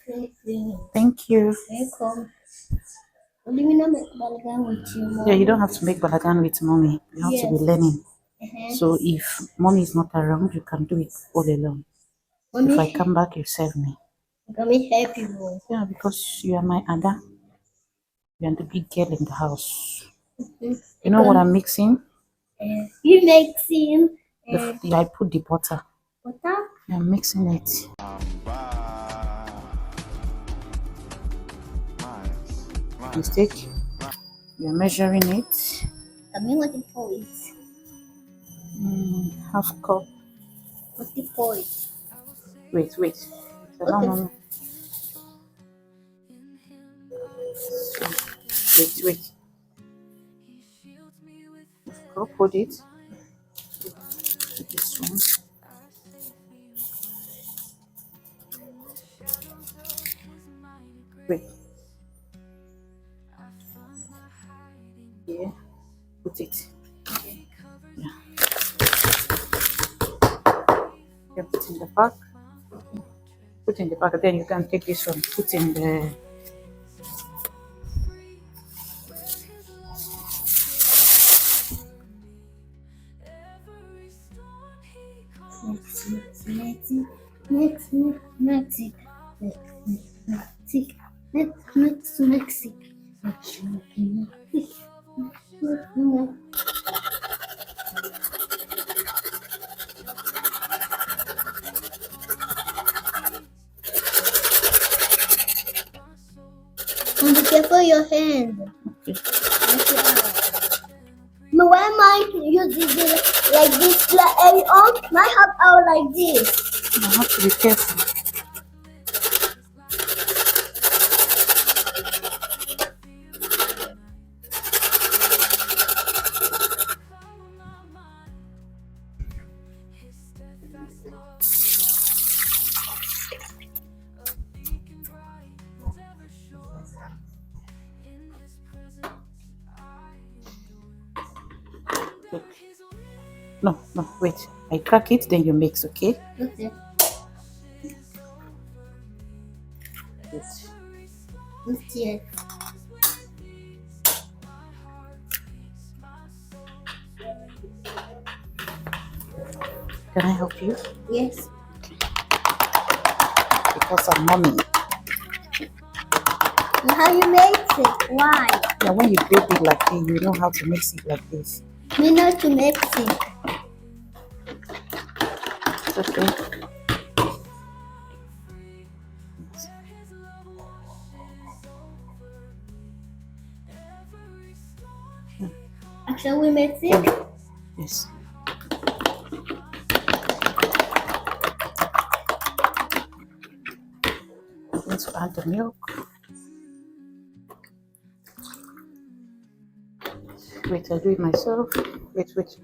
Thank you. Welcome. Let me not make balagan with you, Mom. Yeah, you don't have to make balagan with mommy. You have to be Yes. learning. Uh-huh. So if mommy is not around, you can do it all alone. If I come back, you serve me. Let me help you. Yeah, because you are my Ada. You are the big girl in the house. You know what I'm mixing? You mixing I put the butter. butter? I'm mixing it. Mistake. We are measuring it. I'm looking for it. Half cup. Looking for it. Wait. Okay. Wait. Go put it. This one. Wait. Yeah. Put it. Yeah. Then put in the pack. Put in the pack. Then you can take this one. Put in the. And be careful your hand. Okay. But why am I using it like this? My help out like this. You have to be careful. No, wait. I crack it, then you mix, okay? Okay. Yes. Yes. Can I help you? Yes. Because I'm mommy. How you make it? Why? Yeah, when you bake it like this, you know how to mix it like this. Me not to make it. It's okay. Shall we mix it? Yes. I'm going to add the milk. Wait, I'll do it myself. Wait. Okay.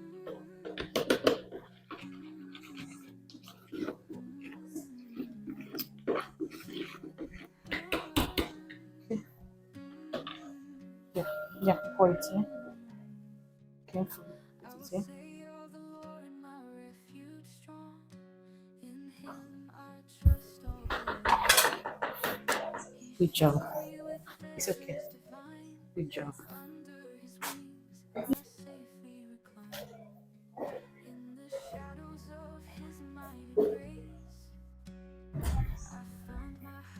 Yeah, pour it in. Careful. Put it in. Good job. It's okay. Good job.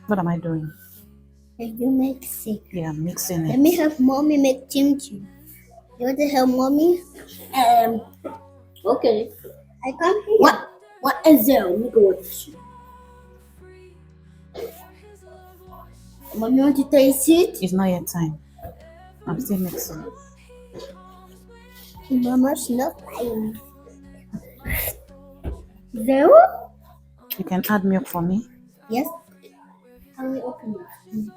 What am I doing? You mix it. Yeah, I'm mixing Let it. me help mommy make kimchi. You want to help mommy? Okay. I come here. What is there? Let me go with you. Mommy, want to taste it? It's not yet time. I'm still mixing. Mama's not fine. Zero? You can add milk for me. Yes. How do we open it?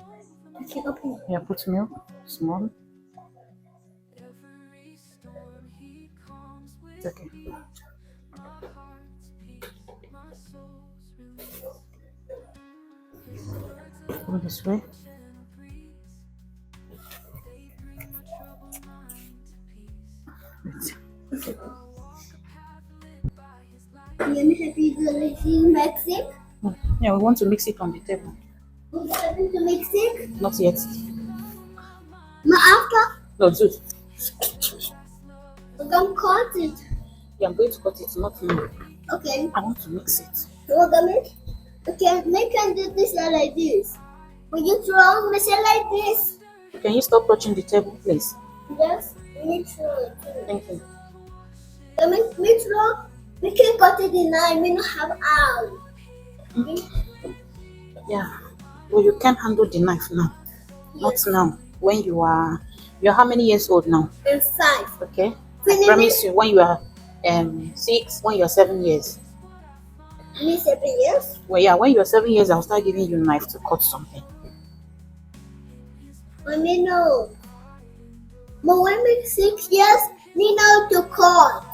I can open it. Yeah, put milk. Small. It's okay. Go this way. Wait. Let me help you do it. You mix it? Yeah, we want to mix it on the table. We're going to mix it. Not yet. Ma after No, do. we're going to cut it. Yeah, I'm going to cut it, not now. Okay. I want to mix it. We're going to make. Okay, make can do this like this. When you throw, mix it like this. Can you stop touching the table, please? Yes, we throw. Thank you. We throw. We can cut it in nine. We don't have out. Yeah. Well, you can't handle the knife now. Yes. Not now. When you're how many years old now? And 5. Okay. I Finish promise you, when you are 6, when you're 7 years. Me 7 years. Well, yeah, when you're 7 years, I'll start giving you a knife to cut something. Mommy, no. But when me 6 years, me know to cut.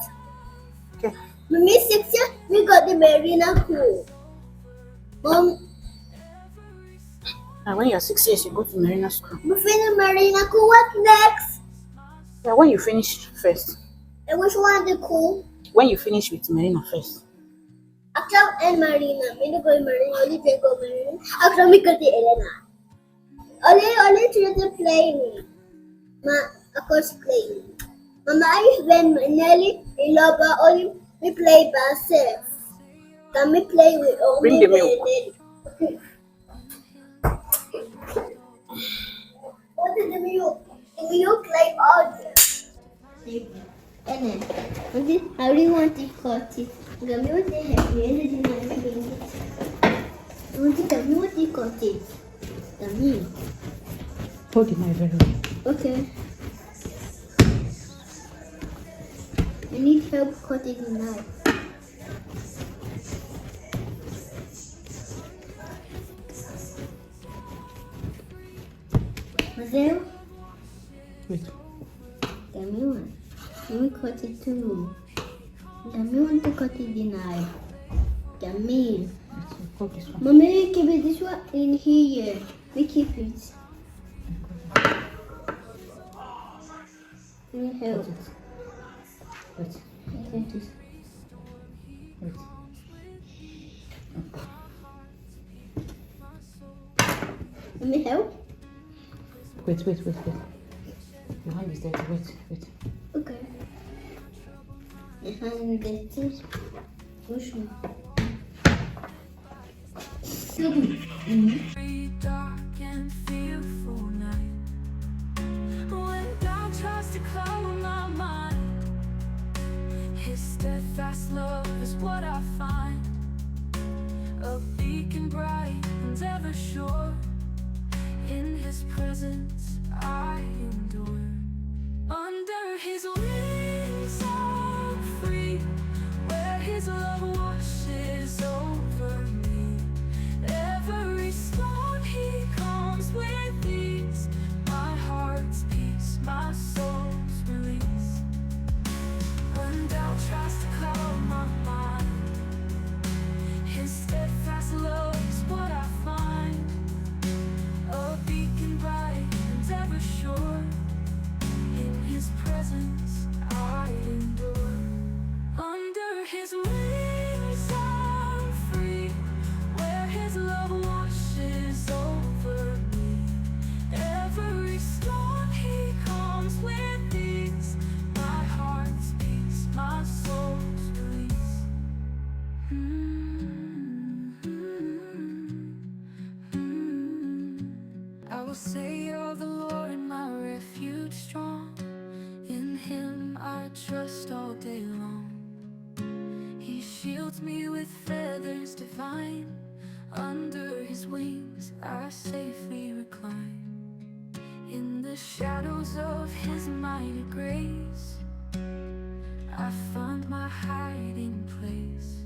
Okay. When me 6 years, we got the marina cool. Mom, And when you're 6 years, you go to Marina School. we finish marina cool. What next? Yeah, when you finish first. And which one the cool? When you finish with Marina first. After and marina, me no go marina. Only they go marina. After me go to Elena. Only children play me. Ma, of course play me. Mama, I when Nelly in Loba only me play by self. Can me play with only Bring the milk. Nelly. Okay. What is the milk? The milk like all this. And then, how do you want to cut it? Tell me what they have here. And then I bring it. I want to tell me what you cut it. Tell me. Hold the knife very well. Okay. I need help cutting the knife. Marcel, Wait. tell me one. Let me cut it too. Tell me want to cut it the knife. Tell me. Let's cut this one. Mommy, keep it this one in here. We keep it. Let me help. Cut it. Wait. Okay. This. Wait. Let me help. Wait. Your hand is dirty. Wait. Okay. And this is push me. Dark and fearful night, when doubt tries to cloud my mind, His steadfast love is what I find, a beacon bright and ever sure. In His presence I endure. Under His wings I'm free, where His love washes over me. Every storm He calms with ease, my heart's peace, my soul's release. When doubt tries to cloud my mind, His steadfast love is what I find, a beacon bright and ever sure. In His presence I endure. Under His wings I'm free, where His love washes over me. Every storm He calms with ease, my heart's peace, my soul's release. I will say of the Lord, my refuge strong. In Him I trust all day long. He shields me with feathers divine. Under His wings I safely recline. In the shadows of His mighty grace, I find my hiding place.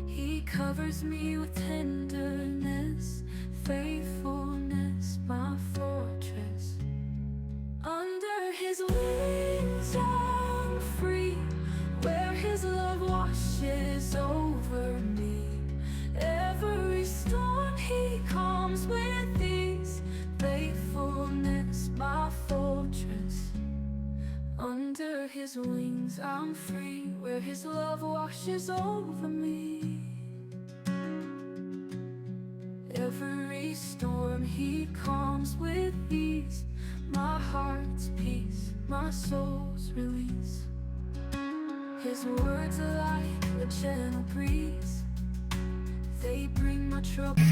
He covers me with tenderness, faithfulness, my fortress. Under His wings I'm free, where His love washes over me. Every storm He calms with ease, faithfulness, my fortress. Under His wings I'm free, where His love washes over me. Every He calms with ease, my heart's peace, my soul's release. His words are like a gentle breeze, they bring my trouble.